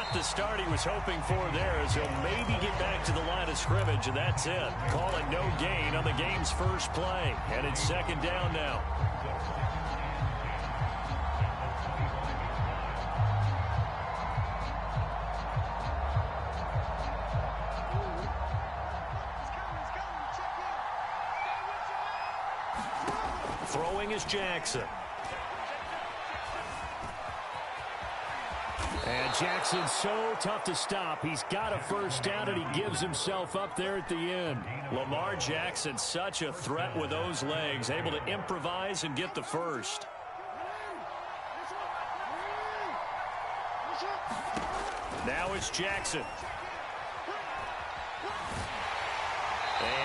Not the start he was hoping for there, as he'll maybe get back to the line of scrimmage, and that's it. Call it no gain on the game's first play, and it's second down now. Throwing is Jackson. And Jackson's so tough to stop. He's got a first down, and he gives himself up there at the end. Lamar Jackson, such a threat with those legs, able to improvise and get the first. Now it's Jackson.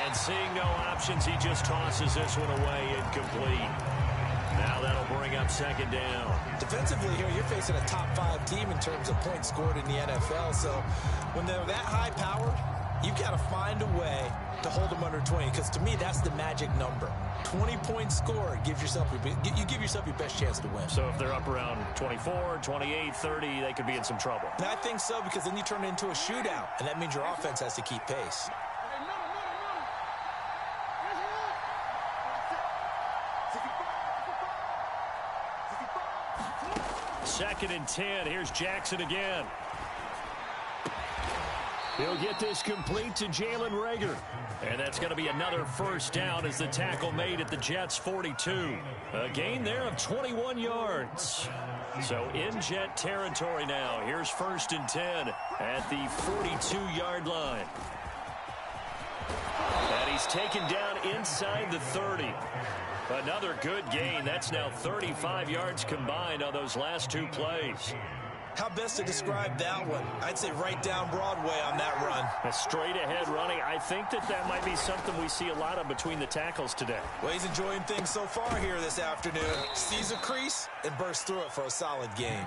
And seeing no options, he just tosses this one away incomplete. Now that'll bring up second down. Defensively here, you're facing a top-5 team in terms of points scored in the NFL. So when they're that high-powered, you've got to find a way to hold them under 20. Because to me, that's the magic number. 20 points scored, you give yourself your best chance to win. So if they're up around 24, 28, 30, they could be in some trouble. And I think so, because then you turn it into a shootout, and that means your offense has to keep pace. Second and 10. Here's Jackson again. He'll get this complete to Jalen Reagor. And that's going to be another first down as the tackle made at the Jets' 42. A gain there of 21 yards. So in Jet territory now. Here's first and 10 at the 42-yard line. And he's taken down inside the 30. Another good gain. That's now 35 yards combined on those last two plays. How best to describe that one? I'd say right down Broadway on that run. A straight-ahead running. I think that might be something we see a lot of between the tackles today. Well, he's enjoying things so far here this afternoon. Sees a crease and bursts through it for a solid game.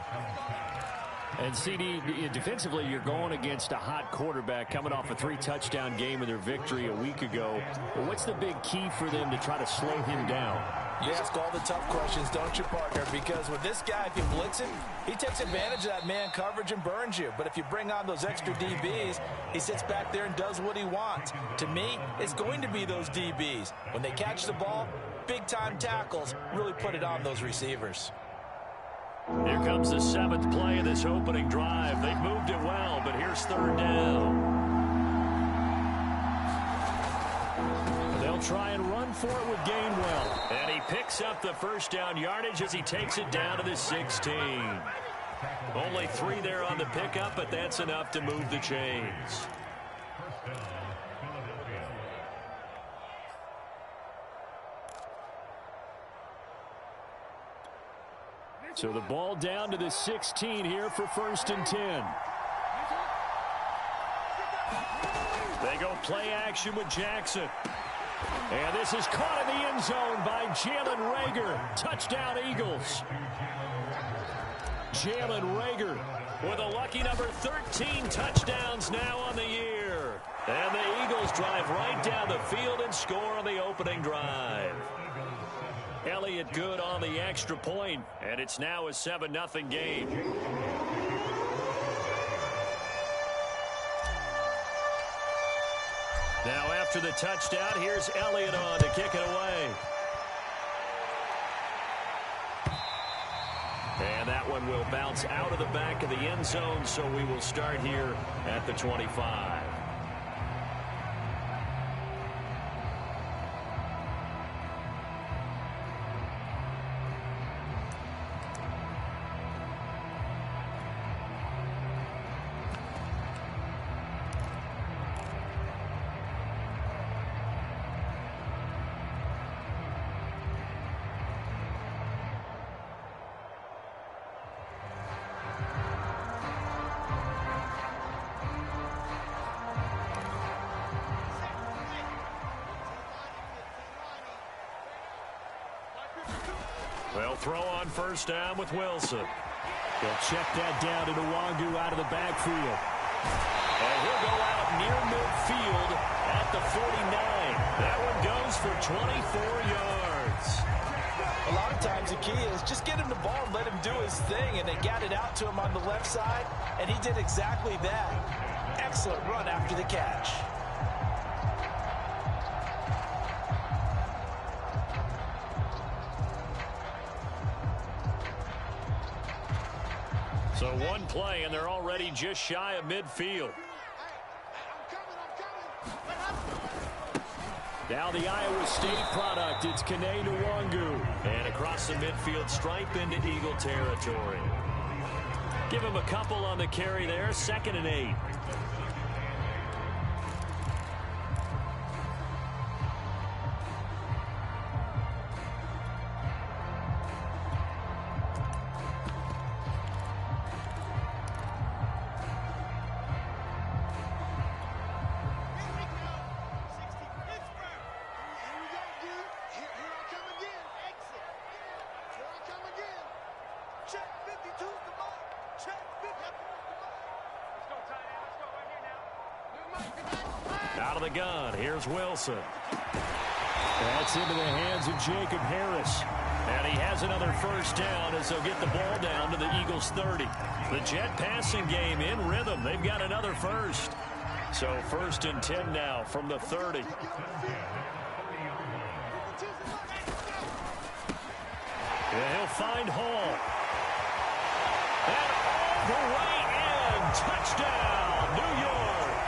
And CD, defensively, you're going against a hot quarterback coming off a 3-touchdown game in their victory a week ago. Well, what's the big key for them to try to slow him down? You ask all the tough questions, don't you, partner? Because with this guy, if you blitz him, he takes advantage of that man coverage and burns you. But if you bring on those extra DBs, he sits back there and does what he wants. To me, it's going to be those DBs. When they catch the ball, big-time tackles really put it on those receivers. Here comes the 7th play of this opening drive. They've moved it well, but here's third down. They'll try and run for it with Gainwell. And he picks up the first down yardage as he takes it down to the 16. Only 3 there on the pickup, but that's enough to move the chains. So the ball down to the 16 here for first and 10. They go play action with Jackson. And this is caught in the end zone by Jalen Reagor. Touchdown, Eagles. Jalen Reagor with a lucky number 13 touchdowns now on the year. And the Eagles drive right down the field and score on the opening drive. Elliott good on the extra point, and it's now a 7-0 game. Now after the touchdown, here's Elliott on to kick it away. And that one will bounce out of the back of the end zone, so we will start here at the 25. They'll throw on first down with Wilson. They'll check that down to Nwangu out of the backfield. And He'll go out near midfield at the 49. That one goes for 24 yards. A lot of times the key is just get him the ball and let him do his thing, and they got it out to him on the left side, and he did exactly that. Excellent run after the catch. So one play, and they're already just shy of midfield. Now the Iowa State product, it's Kene Nwangu. And across the midfield stripe into Eagle territory. Give him a couple on the carry there, 2nd and 8. Out of the gun, here's Wilson. That's into the hands of Jacob Harris. And he has another first down as they'll get the ball down to the Eagles' 30. The Jet passing game in rhythm. They've got another first. So 1st and 10 now from the 30. And he'll find Hall. And all the way in. Touchdown, New York.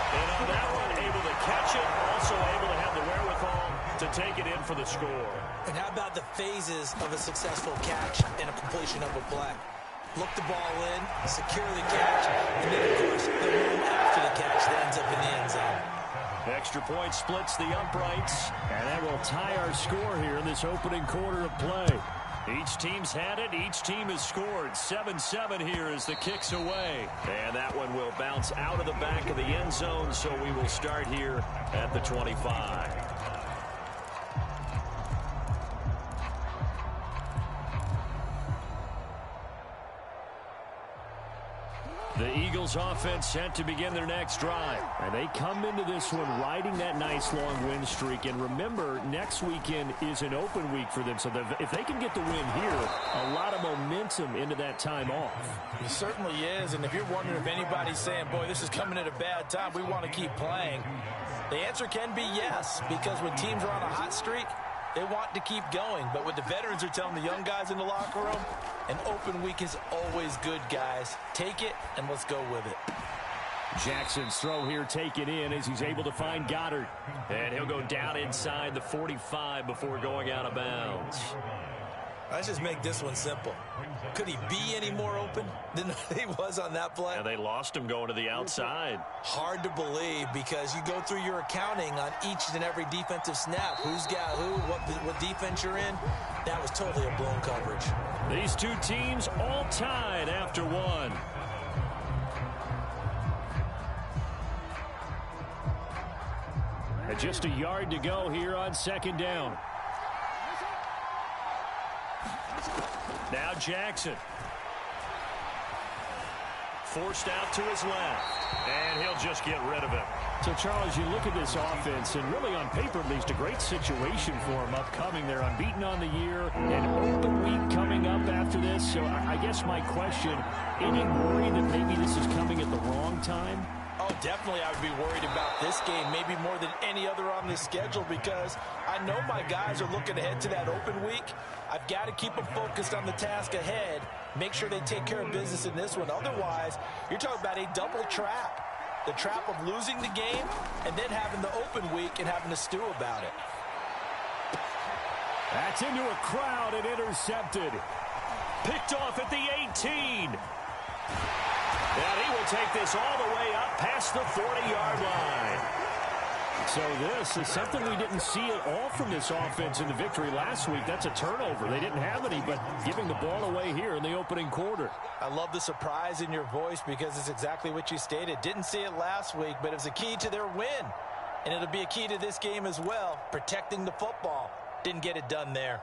And on that one, able to catch it, also able to have the wherewithal to take it in for the score. And how about the phases of a successful catch and a completion of a play? Look the ball in, secure the catch, and then, of course, the run after the catch that ends up in the end zone. Extra point splits the uprights, and that will tie our score here in this opening quarter of play. Each team's had it. Each team has scored. 7-7 here as the kick's away. And that one will bounce out of the back of the end zone, so we will start here at the 25. The Eagles offense set to begin their next drive. And they come into this one riding that nice long win streak. And remember, next weekend is an open week for them. So if they can get the win here, a lot of momentum into that time off. It certainly is. And if you're wondering if anybody's saying, boy, this is coming at a bad time, we want to keep playing, the answer can be yes. Because when teams are on a hot streak, they want to keep going. But what the veterans are telling the young guys in the locker room, an open week is always good, guys. Take it, and let's go with it. Jackson's throw here taken in as he's able to find Goddard. And he'll go down inside the 45 before going out of bounds. Let's just make this one simple. Could he be any more open than he was on that play? And they lost him going to the outside. Hard to believe because you go through your accounting on each and every defensive snap. Who's got who, what defense you're in. That was totally a blown coverage. These two teams all tied after one. And just a yard to go here on 2nd down. Now Jackson. Forced out to his left. And he'll just get rid of it. So, Charles, you look at this offense, and really on paper at least, a great situation for him upcoming. They're unbeaten on the year. An open week coming up after this. So I guess my question, any worry that maybe this is coming at the wrong time? Oh, definitely I would be worried about this game, maybe more than any other on this schedule, because I know my guys are looking ahead to that open week. I've got to keep them focused on the task ahead, make sure they take care of business in this one. Otherwise, you're talking about a double trap. The trap of losing the game and then having the open week and having to stew about it. That's into a crowd and intercepted. Picked off at the 18. And he will take this all the way up past the 40-yard line. So this is something we didn't see at all from this offense in the victory last week. That's a turnover. They didn't have any, but giving the ball away here in the opening quarter. I love the surprise in your voice because it's exactly what you stated. Didn't see it last week, but it was a key to their win. And it'll be a key to this game as well, protecting the football. Didn't get it done there.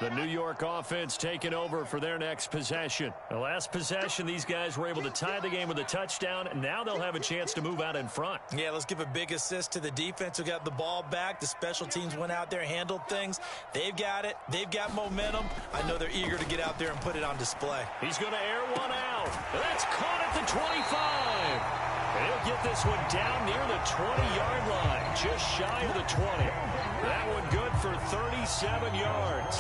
The New York offense taking over for their next possession. The last possession, these guys were able to tie the game with a touchdown, and now they'll have a chance to move out in front. Yeah, let's give a big assist to the defense who got the ball back. The special teams went out there, handled things. They've got it. They've got momentum. I know they're eager to get out there and put it on display. He's going to air one out. That's caught at the 25. And he'll get this one down near the 20-yard line, just shy of the 20. That one good for 37 yards.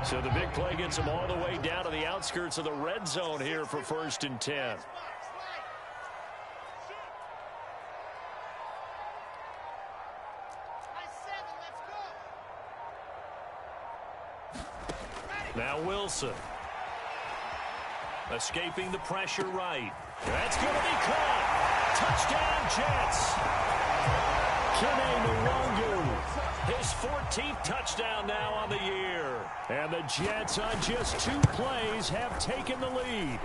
So the big play gets him all the way down to the outskirts of the red zone here for 1st and 10. Now Wilson. Escaping the pressure right. That's going to be caught. Touchdown, Jets. Kene Nwangu. His 14th touchdown now on the year. And the Jets on just 2 plays have taken the lead.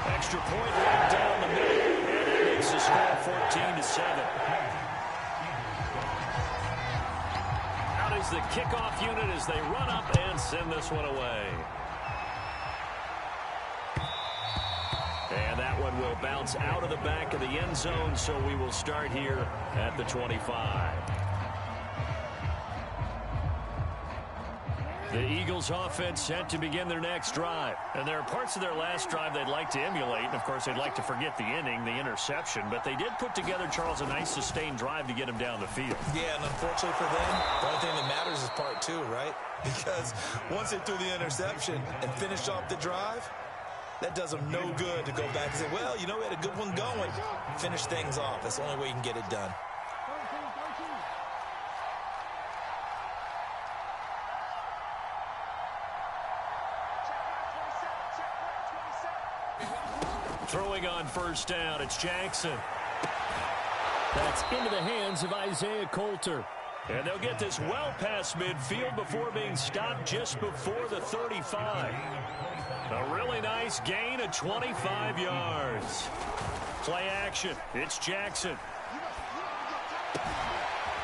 Extra point right down the middle. And that makes the score 14-7. Out is the kickoff unit as they run up and send this one away. And that one will bounce out of the back of the end zone, so we will start here at the 25. The Eagles offense set to begin their next drive. And there are parts of their last drive they'd like to emulate. And, of course, they'd like to forget the inning, the interception. But they did put together, Charles, a nice sustained drive to get him down the field. Yeah, and unfortunately for them, the only thing that matters is part 2, right? Because once they threw the interception and finished off the drive, that does them no good to go back and say, well, you know, we had a good one going. Finish things off. That's the only way you can get it done. Throwing on 1st down, it's Jackson. That's into the hands of Isaiah Coulter. And they'll get this well past midfield before being stopped just before the 35. A really nice gain of 25 yards. Play action. It's Jackson.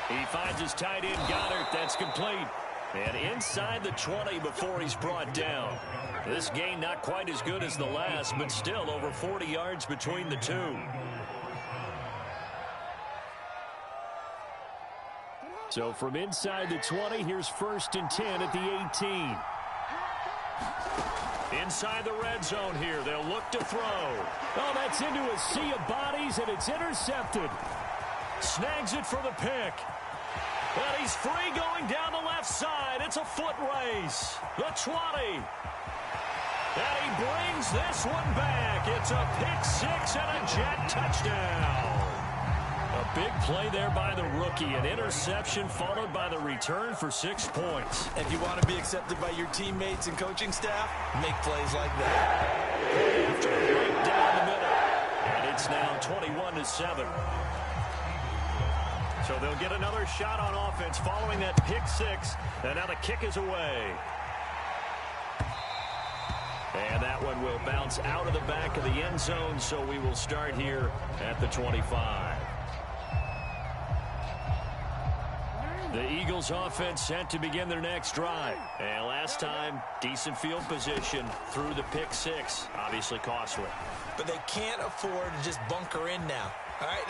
He finds his tight end, Goddard. That's complete. And inside the 20 before he's brought down. This gain not quite as good as the last, but still over 40 yards between the two. So from inside the 20, here's 1st and 10 at the 18. Inside the red zone here, they'll look to throw. Oh, that's into a sea of bodies, and it's intercepted. Snags it for the pick. And he's free going down the left side. It's a foot race. The 20. And he brings this one back. It's a pick 6 and a Jet touchdown. A big play there by the rookie. An interception followed by the return for 6 points. If you want to be accepted by your teammates and coaching staff, make plays like that. After a break down the middle. And it's now 21-7. So they'll get another shot on offense following that pick 6. And now the kick is away. And that one will bounce out of the back of the end zone, so we will start here at the 25. The Eagles offense set to begin their next drive. And last time, decent field position through the pick 6. Obviously costly. But they can't afford to just bunker in now. All right,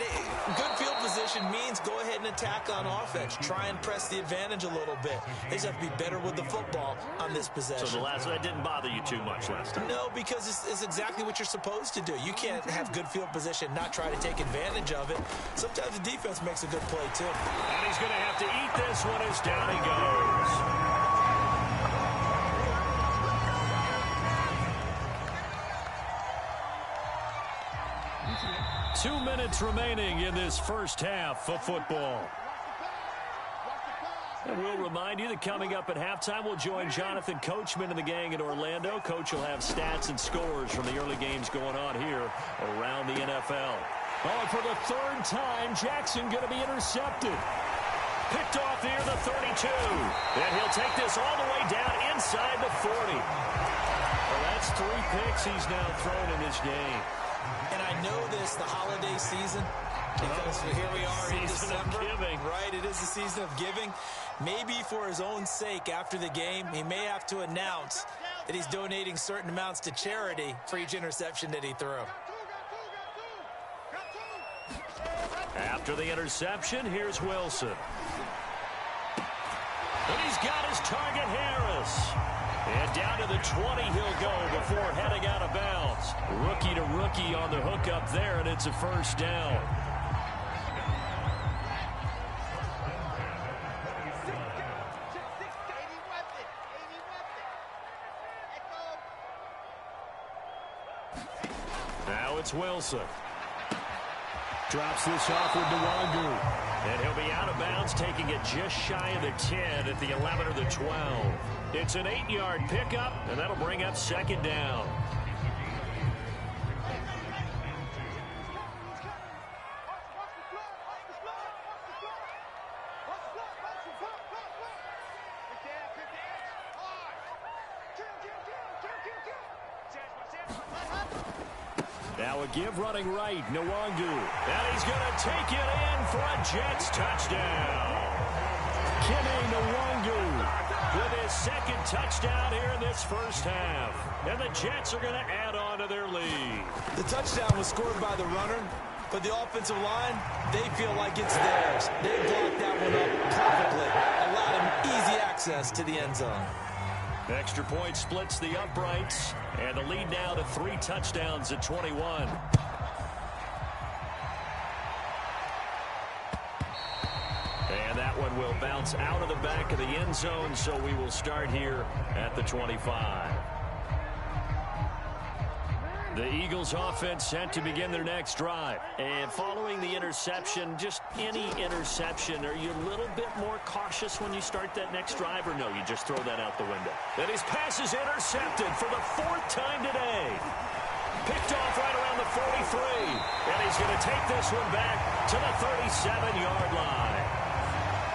good field position means go ahead and attack on offense. Try and press the advantage a little bit. They just have to be better with the football on this possession. So that didn't bother you too much last time? No, because it's exactly what you're supposed to do. You can't have good field position, not try to take advantage of it. Sometimes the defense makes a good play, too. And he's going to have to eat this one as down he goes. 2 minutes remaining in this first half of football. And we'll remind you that coming up at halftime, we'll join Jonathan Coachman and the gang in Orlando. Coach will have stats and scores from the early games going on here around the NFL. Oh, for the 3rd time, Jackson going to be intercepted. Picked off near the 32. And he'll take this all the way down inside the 40. Well, that's 3 picks he's now thrown in this game. And I know this, the holiday season, Because here we are in December. Right, it is the season of giving. Maybe for his own sake after the game, he may have to announce that he's donating certain amounts to charity for each interception that he threw. After the interception, here's Wilson. And he's got his target, Harris. And down to the 20 he'll go before heading out of bounds. Rookie to rookie on the hook up there, and it's a first down. Now it's Wilson. Drops this off with Nwangu. And he'll be out of bounds, taking it just shy of the 10 at the 11 or the 12. It's an 8-yard pickup, and that'll bring up second down. Now a give running right, Nwangu. And he's going to take it in for a Jets touchdown. Kenny Nwangu with his second touchdown here in this first half. And the Jets are going to add on to their lead. The touchdown was scored by the runner, but the offensive line, they feel like it's theirs. They blocked that one up perfectly, allowed him easy access to the end zone. Extra point splits the uprights, and the lead now to 3 touchdowns at 21. And that one will bounce out of the back of the end zone, so we will start here at the 25. The Eagles offense set to begin their next drive. And following the interception, just any interception, are you a little bit more cautious when you start that next drive, or no, you just throw that out the window? And his pass is intercepted for the 4th time today. Picked off right around the 43. And he's going to take this one back to the 37-yard line.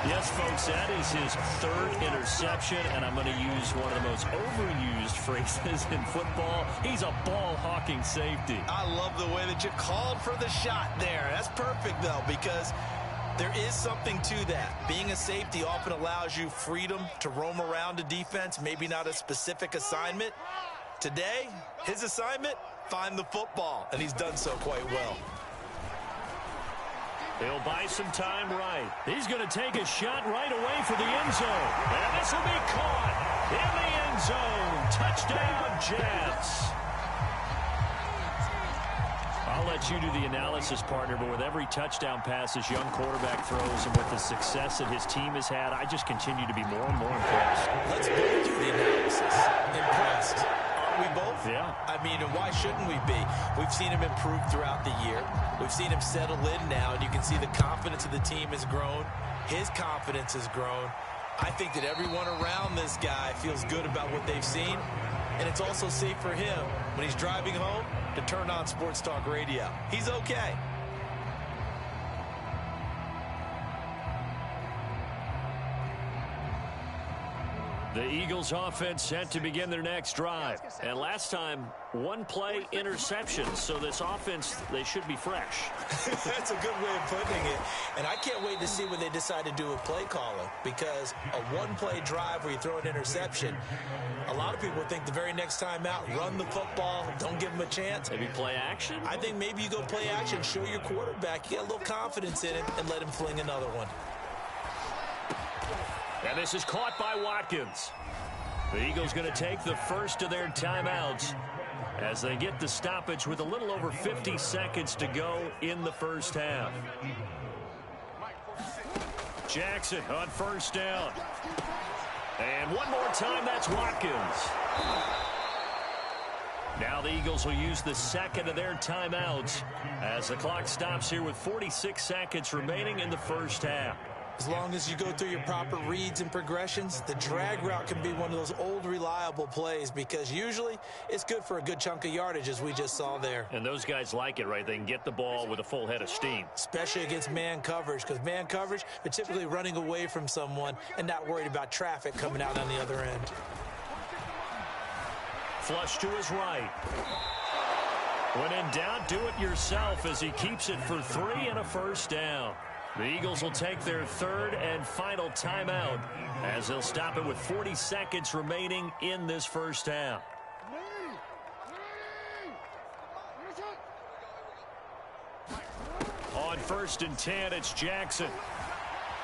Yes, folks, that is his 3rd interception, and I'm going to use one of the most overused phrases in football. He's a ball-hawking safety. I love the way that you called for the shot there. That's perfect, though, because there is something to that. Being a safety often allows you freedom to roam around a defense, maybe not a specific assignment. Today, his assignment, find the football, and he's done so quite well. He'll buy some time right. He's going to take a shot right away for the end zone. And this will be caught in the end zone. Touchdown, Jets. I'll let you do the analysis, partner, but with every touchdown pass this young quarterback throws and with the success that his team has had, I just continue to be more and more impressed. Let's both do the analysis. Impressed. Aren't we both? Yeah. I mean, and why shouldn't we be? We've seen him improve throughout the year. We've seen him settle in now, and you can see the confidence of the team has grown. His confidence has grown. I think that everyone around this guy feels good about what they've seen, and it's also safe for him when he's driving home to turn on Sports Talk Radio. He's okay. The Eagles offense set to begin their next drive. And last time, 1-play interception. So this offense, they should be fresh. That's a good way of putting it. And I can't wait to see what they decide to do with play calling. Because a 1-play drive where you throw an interception, a lot of people think the very next time out, run the football, don't give them a chance. Maybe play action? I think maybe you go play action, show your quarterback, you get a little confidence in him, and let him fling another one. And this is caught by Watkins. The Eagles going to take the first of their timeouts as they get the stoppage with a little over 50 seconds to go in the first half. Jackson on first down. And one more time, that's Watkins. Now the Eagles will use the second of their timeouts as the clock stops here with 46 seconds remaining in the first half. As long as you go through your proper reads and progressions, the drag route can be one of those old reliable plays because usually it's good for a good chunk of yardage as we just saw there. And those guys like it, right? They can get the ball with a full head of steam. Especially against man coverage because man coverage, they're typically running away from someone and not worried about traffic coming out on the other end. Flush to his right. When in doubt, do it yourself as he keeps it for 3 and a first down. The Eagles will take their third and final timeout as they'll stop it with 40 seconds remaining in this first half. On 1st and 10, it's Jackson.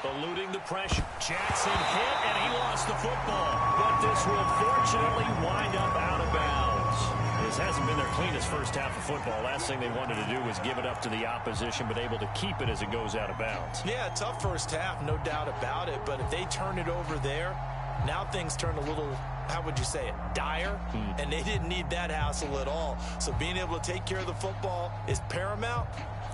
Eluding the pressure. Jackson hit, and he lost the football. But this will fortunately wind up out of bounds. This hasn't been their cleanest first half of football. Last thing they wanted to do was give it up to the opposition, but able to keep it as it goes out of bounds. Yeah, tough first half, no doubt about it. But if they turn it over there, now things turn a little, how would you say it, dire? And they didn't need that hassle at all. So being able to take care of the football is paramount.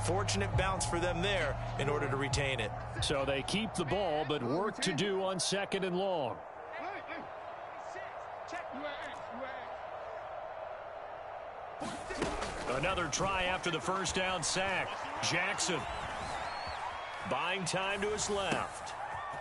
Fortunate bounce for them there in order to retain it. So they keep the ball, but work to do on 2nd and long. Another try after the first down sack. Jackson buying time to his left.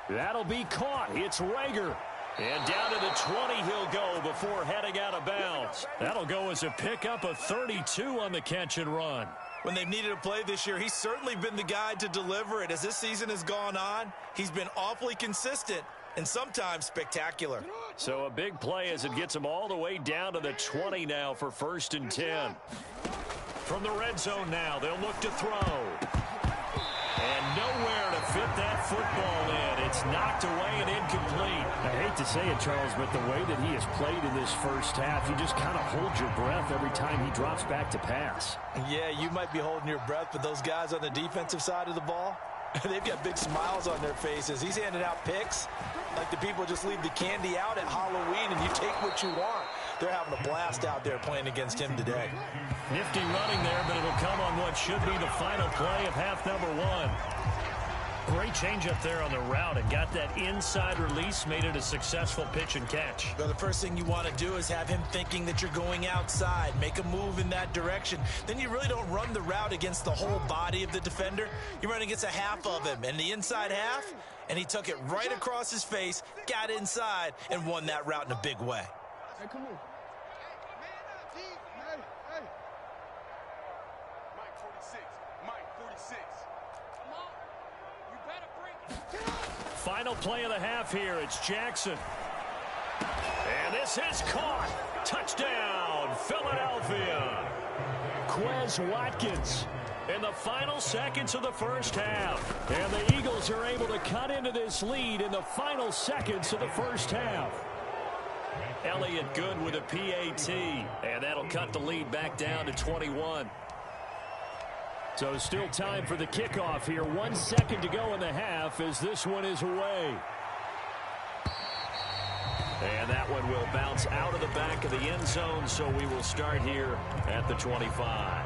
That'll be caught. It's Rager. And down to the 20 he'll go before heading out of bounds. That'll go as a pickup of 32 on the catch and run. When they've needed a play this year, he's certainly been the guy to deliver it. As this season has gone on, he's been awfully consistent and sometimes spectacular. So a big play as it gets him all the way down to the 20 now for 1st and 10. From the red zone now, they'll look to throw. And nowhere to fit that football in. It's knocked away and incomplete. I hate to say it, Charles, but the way that he has played in this first half, you just kind of hold your breath every time he drops back to pass. Yeah, you might be holding your breath, but those guys on the defensive side of the ball, they've got big smiles on their faces. He's handing out picks like the people just leave the candy out at Halloween and you take what you want. They're having a blast out there playing against him today. Nifty running there, but it'll come on what should be the final play of half number 1. Great change up there on the route and got that inside release, made it a successful pitch and catch. Well, the first thing you want to do is have him thinking that you're going outside, make a move in that direction. Then you really don't run the route against the whole body of the defender. You run against a half of him, and the inside half, and he took it right across his face, got inside, and won that route in a big way. Hey, come on. Final play of the half here. It's Jackson. And this is caught. Touchdown, Philadelphia. Quez Watkins in the final seconds of the first half. And the Eagles are able to cut into this lead in the final seconds of the first half. Elliott good with a PAT. And that'll cut the lead back down to 21. So still time for the kickoff here. 1 second to go in the half as this one is away. And that one will bounce out of the back of the end zone, so we will start here at the 25.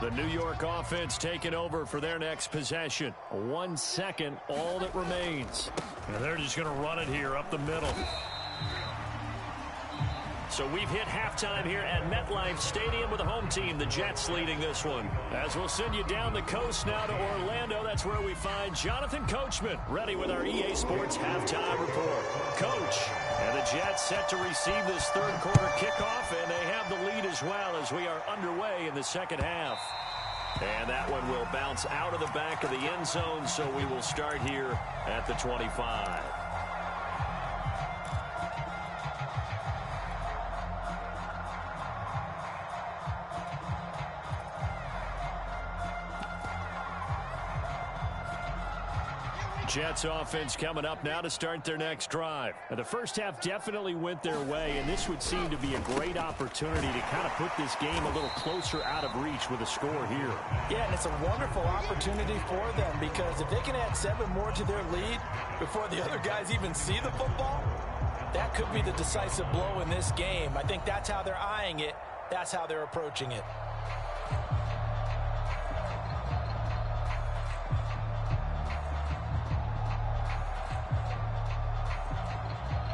The New York offense taking over for their next possession. 1 second, all that remains. And they're just going to run it here up the middle. So we've hit halftime here at MetLife Stadium with the home team, the Jets, leading this one. As we'll send you down the coast now to Orlando, that's where we find Jonathan Coachman, ready with our EA Sports halftime report. Coach, and the Jets set to receive this third quarter kickoff, and they have the lead as well as we are underway in the second half. And that one will bounce out of the back of the end zone, so we will start here at the 25. Jets offense coming up now to start their next drive. Now, the first half definitely went their way, and this would seem to be a great opportunity to kind of put this game a little closer out of reach with a score here. Yeah, and it's a wonderful opportunity for them because if they can add 7 more to their lead before the other guys even see the football, that could be the decisive blow in this game. I think that's how they're eyeing it. That's how they're approaching it.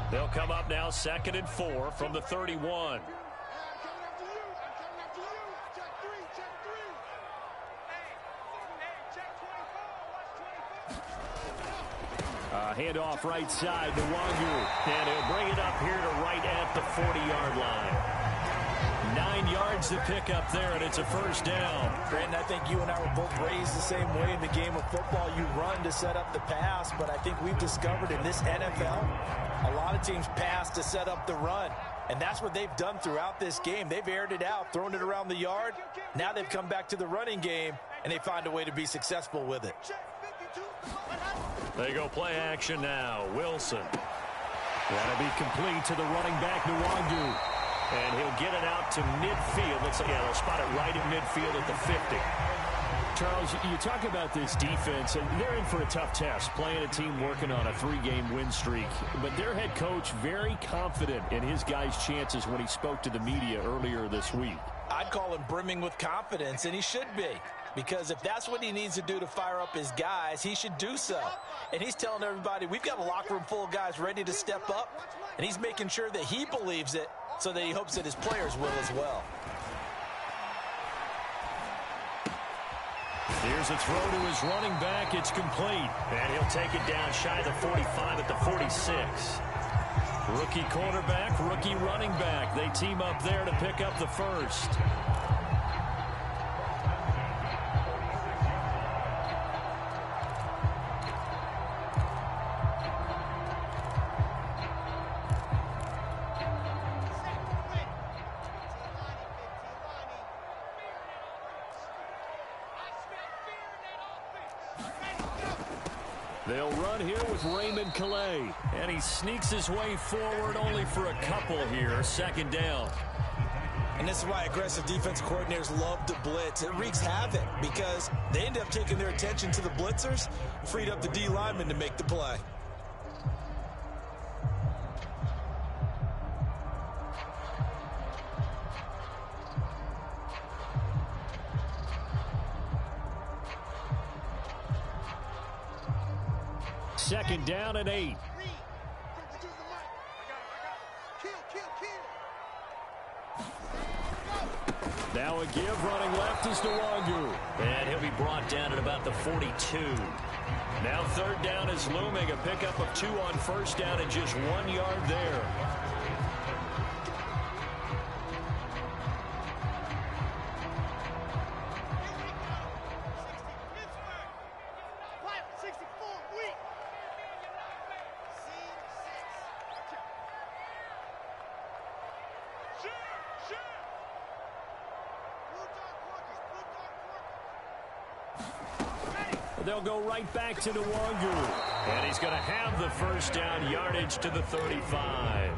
They'll come up now 2nd and 4 from the 31. Handoff right side to Wangu. And he'll bring it up here to right at the 40-yard line. yards to pick up there, and it's a first down. Brandon, I think you and I were both raised the same way in the game of football. You run to set up the pass, but I think we've discovered in this NFL, a lot of teams pass to set up the run. And that's what they've done throughout this game. They've aired it out, thrown it around the yard. Now they've come back to the running game, and they find a way to be successful with it. They go play action now. Wilson. That'll be complete to the running back, Nwangu. And he'll get it out to midfield. They'll spot it right at midfield at the 50. Charles, you talk about this defense, and they're in for a tough test, playing a team working on a 3-game win streak. But their head coach very confident in his guys' chances when he spoke to the media earlier this week. I'd call him brimming with confidence, and he should be. Because if that's what he needs to do to fire up his guys, he should do so. And he's telling everybody, we've got a locker room full of guys ready to step up. And he's making sure that he believes it so that he hopes that his players will as well. Here's a throw to his running back. It's complete. And he'll take it down shy of the 45 at the 46. Rookie quarterback, rookie running back. They team up there to pick up the first. They'll run here with Raymond Calais. And he sneaks his way forward only for a couple here. Second down. And this is why aggressive defense coordinators love to blitz. It wreaks havoc because they end up taking their attention to the blitzers, freed up the D lineman to make the play. Second down and 8. Now a give, running left is Nwangu. And he'll be brought down at about the 42. Now third down is looming. A pickup of 2 on first down and just 1 yard there. They'll go right back to Nwangu. And he's going to have the first down, yardage to the 35.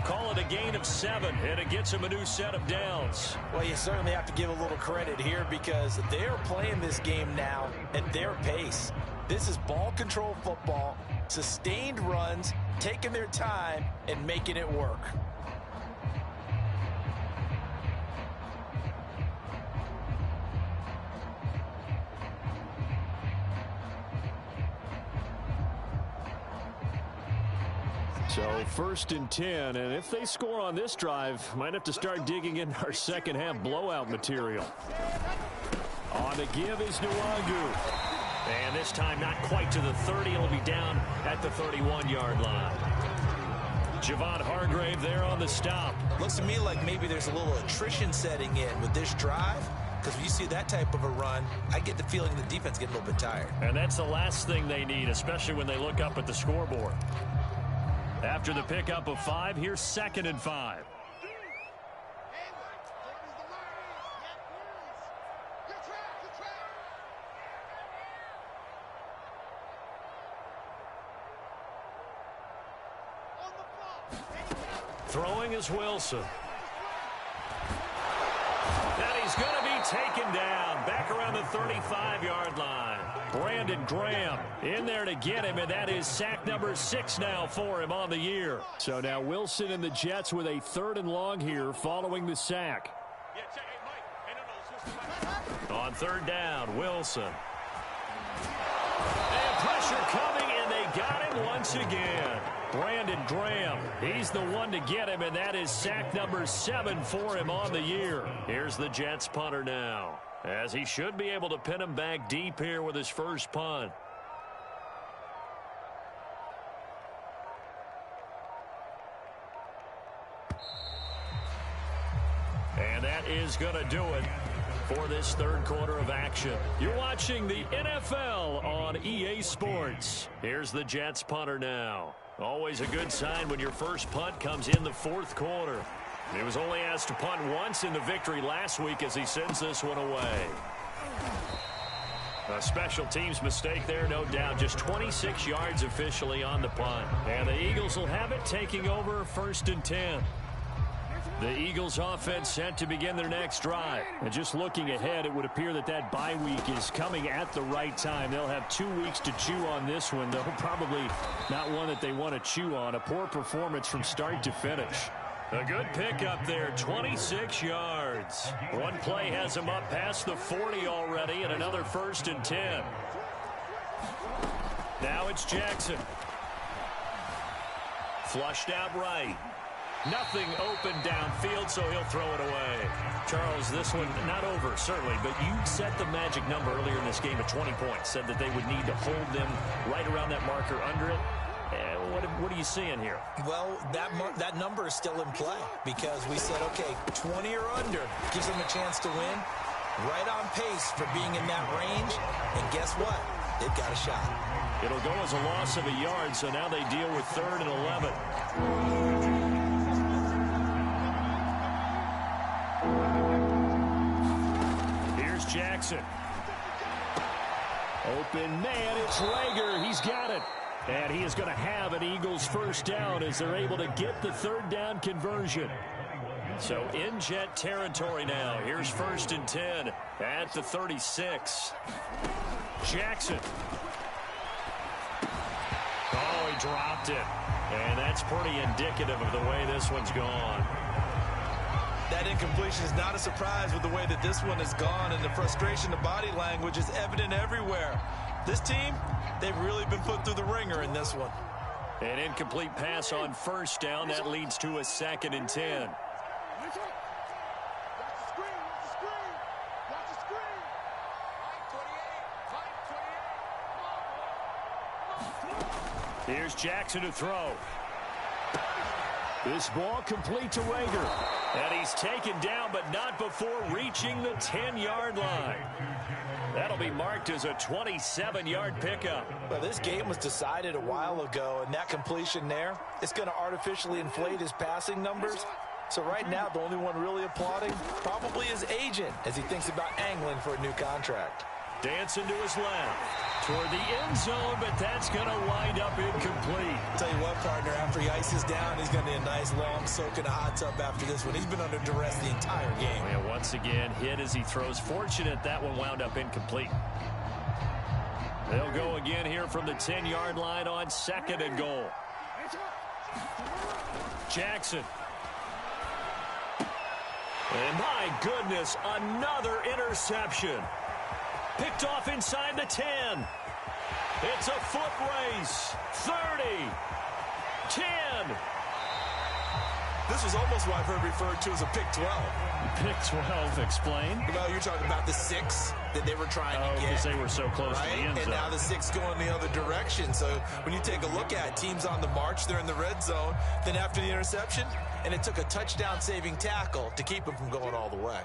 Call it a gain of 7, and it gets him a new set of downs. Well, you certainly have to give a little credit here because they're playing this game now at their pace. This is ball control football, sustained runs, taking their time, and making it work. So first and 10, and if they score on this drive, might have to start digging in our second half blowout material. On the give is Nwangu. And this time not quite to the 30. It'll be down at the 31-yard line. Javon Hargrave there on the stop. Looks to me like maybe there's a little attrition setting in with this drive. Because when you see that type of a run, I get the feeling the defense getting a little bit tired. And that's the last thing they need, especially when they look up at the scoreboard. After the pickup of 5, here's second and 5. Throwing is Wilson. And he's going to be taken down back around the 35-yard line. Brandon Graham in there to get him, and that is sack number 6 now for him on the year. So now Wilson and the Jets with a 3rd and long here following the sack. On third down, Wilson. And pressure coming, and they got him once again. Brandon Graham, he's the one to get him, and that is sack number 7 for him on the year. Here's the Jets punter now, as he should be able to pin him back deep here with his first punt. And is going to do it for this third quarter of action. You're watching the NFL on EA Sports. Here's the Jets punter now. Always a good sign when your first punt comes in the fourth quarter. He was only asked to punt once in the victory last week as he sends this one away. A special teams mistake there, no doubt. Just 26 yards officially on the punt. And the Eagles will have it, taking over 1st and 10. The Eagles offense set to begin their next drive. And just looking ahead, it would appear that that bye week is coming at the right time. They'll have 2 weeks to chew on this one, though probably not one that they want to chew on. A poor performance from start to finish. A good pickup there, 26 yards. One play has him up past the 40 already, and another 1st and 10. Now it's Jackson. Flushed out right. Nothing open downfield, so he'll throw it away. Charles, this one not over, certainly, but you set the magic number earlier in this game at 20 points. Said that they would need to hold them right around that marker under it. What are you seeing here? Well, that number is still in play because we said, okay, 20 or under gives them a chance to win. Right on pace for being in that range. And guess what? They've got a shot. It'll go as a loss of a yard, so now they deal with 3rd and 11. Here's Jackson. Open man, it's Rager. He's got it. And he is going to have an Eagles first down as they're able to get the 3rd down conversion. So in Jet territory now. Here's 1st and 10 at the 36. Jackson. Oh, he dropped it. And that's pretty indicative of the way this one's gone. That incompletion is not a surprise with the way that this one has gone, and the frustration, the body language is evident everywhere. This team, they've really been put through the ringer in this one. An incomplete pass on 1st down. That leads to a 2nd and 10. Here's Jackson to throw. This ball complete to Rager. And he's taken down, but not before reaching the 10-yard line. That'll be marked as a 27-yard pickup. Well, this game was decided a while ago, and that completion there, it's going to artificially inflate his passing numbers. So right now, the only one really applauding probably his agent as he thinks about angling for a new contract. Dancing to his left toward the end zone, but that's going to wind up incomplete. Tell you what, partner, after he ices down, he's going to need a nice long soak in a hot tub after this one. He's been under duress the entire game. And once again, hit as he throws. Fortunate that one wound up incomplete. They'll go again here from the 10-yard line on 2nd and goal. Jackson. And my goodness, another interception. Picked off inside the 10. It's a foot race. 30. 10. This was almost what I've heard referred to as a pick 12. Pick 12, explain. Well, you're talking about the 6 that they were trying to get. Because they were so close to the end zone. And now the 6 going the other direction. So when you take a look at teams on the march, they're in the red zone. Then after the interception, and it took a touchdown-saving tackle to keep them from going all the way.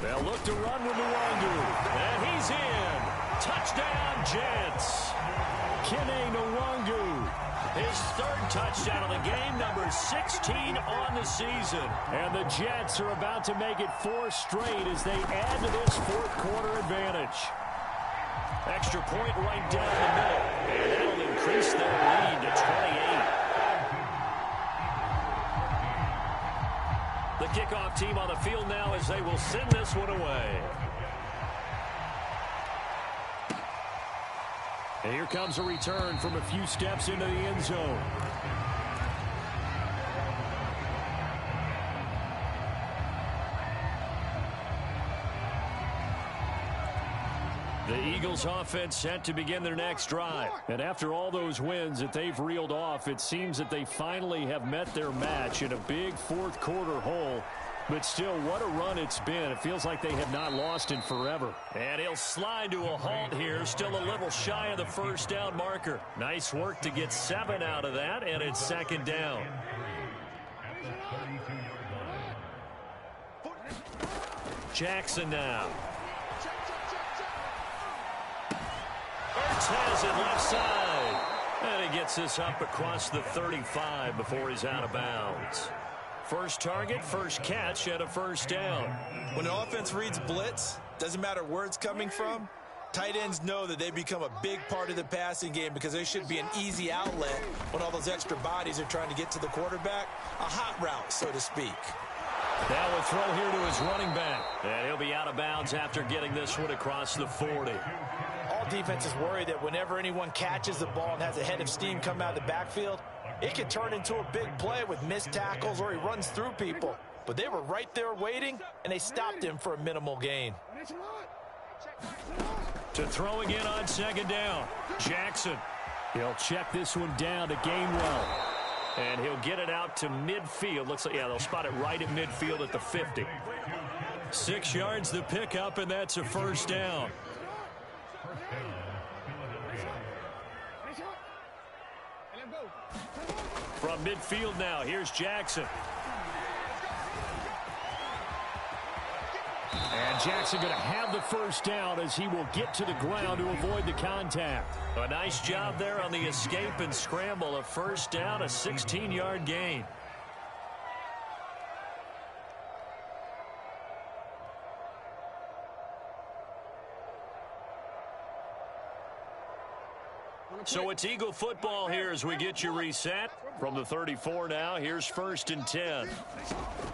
They'll look to run with Nwangu. And he's in. Touchdown, Jets. Kene Nwangu. His 3rd touchdown of the game, number 16 on the season. And the Jets are about to make it 4 straight as they add to this 4th quarter advantage. Extra point right down the middle. And that'll increase their lead to 28. The kickoff team on the field now as they will send this one away. And here comes a return from a few steps into the end zone. The Eagles offense set to begin their next drive. And after all those wins that they've reeled off, it seems that they finally have met their match in a big 4th quarter hole. But still, what a run it's been. It feels like they have not lost in forever. And he'll slide to a halt here. Still a little shy of the first down marker. Nice work to get 7 out of that, and it's second down. Jackson now. Ertz has it left side. And he gets this up across the 35 before he's out of bounds. First target, first catch, and a first down. When the offense reads blitz, doesn't matter where it's coming from, tight ends know that they become a big part of the passing game because they should be an easy outlet when all those extra bodies are trying to get to the quarterback. A hot route, so to speak. Now a throw here to his running back. And he'll be out of bounds after getting this one across the 40. All defenses worry that whenever anyone catches the ball and has a head of steam come out of the backfield, it can turn into a big play with missed tackles or he runs through people. But they were right there waiting, and they stopped him for a minimal gain. To throw again on second down. Jackson. He'll check this one down to Gainwell. And he'll get it out to midfield. Looks like, yeah, they'll spot it right at midfield at the 50. 6 yards the pickup, and that's a first down. From midfield now, here's Jackson. And Jackson going to have the first down as he will get to the ground to avoid the contact. A nice job there on the escape and scramble. A first down, a 16-yard gain. So it's Eagle football here as we get you reset. From the 34 now, here's 1st and 10.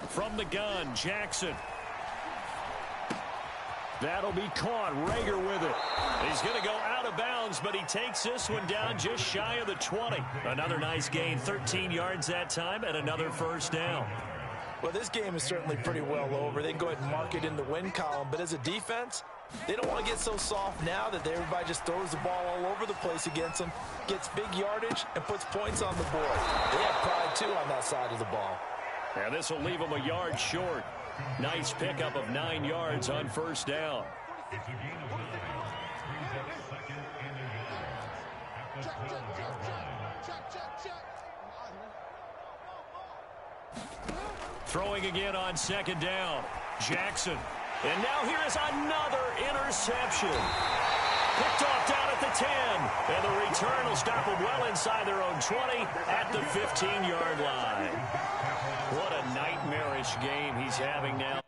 From the gun, Jackson. That'll be caught. Rager with it. He's going to go out of bounds, but he takes this one down just shy of the 20. Another nice gain, 13 yards that time, and another first down. Well, this game is certainly pretty well over. They can go ahead and mark it in the win column, but as a defense, they don't want to get so soft now that everybody just throws the ball all over the place against them, gets big yardage, and puts points on the board. They have pride, too, on that side of the ball. And this will leave them a yard short. Nice pickup of 9 yards on first down. Throwing again on second down. Jackson. And now here is another interception. Picked off down at the 10. And the return will stop them well inside their own 20 at the 15-yard line. What a nightmarish game he's having now.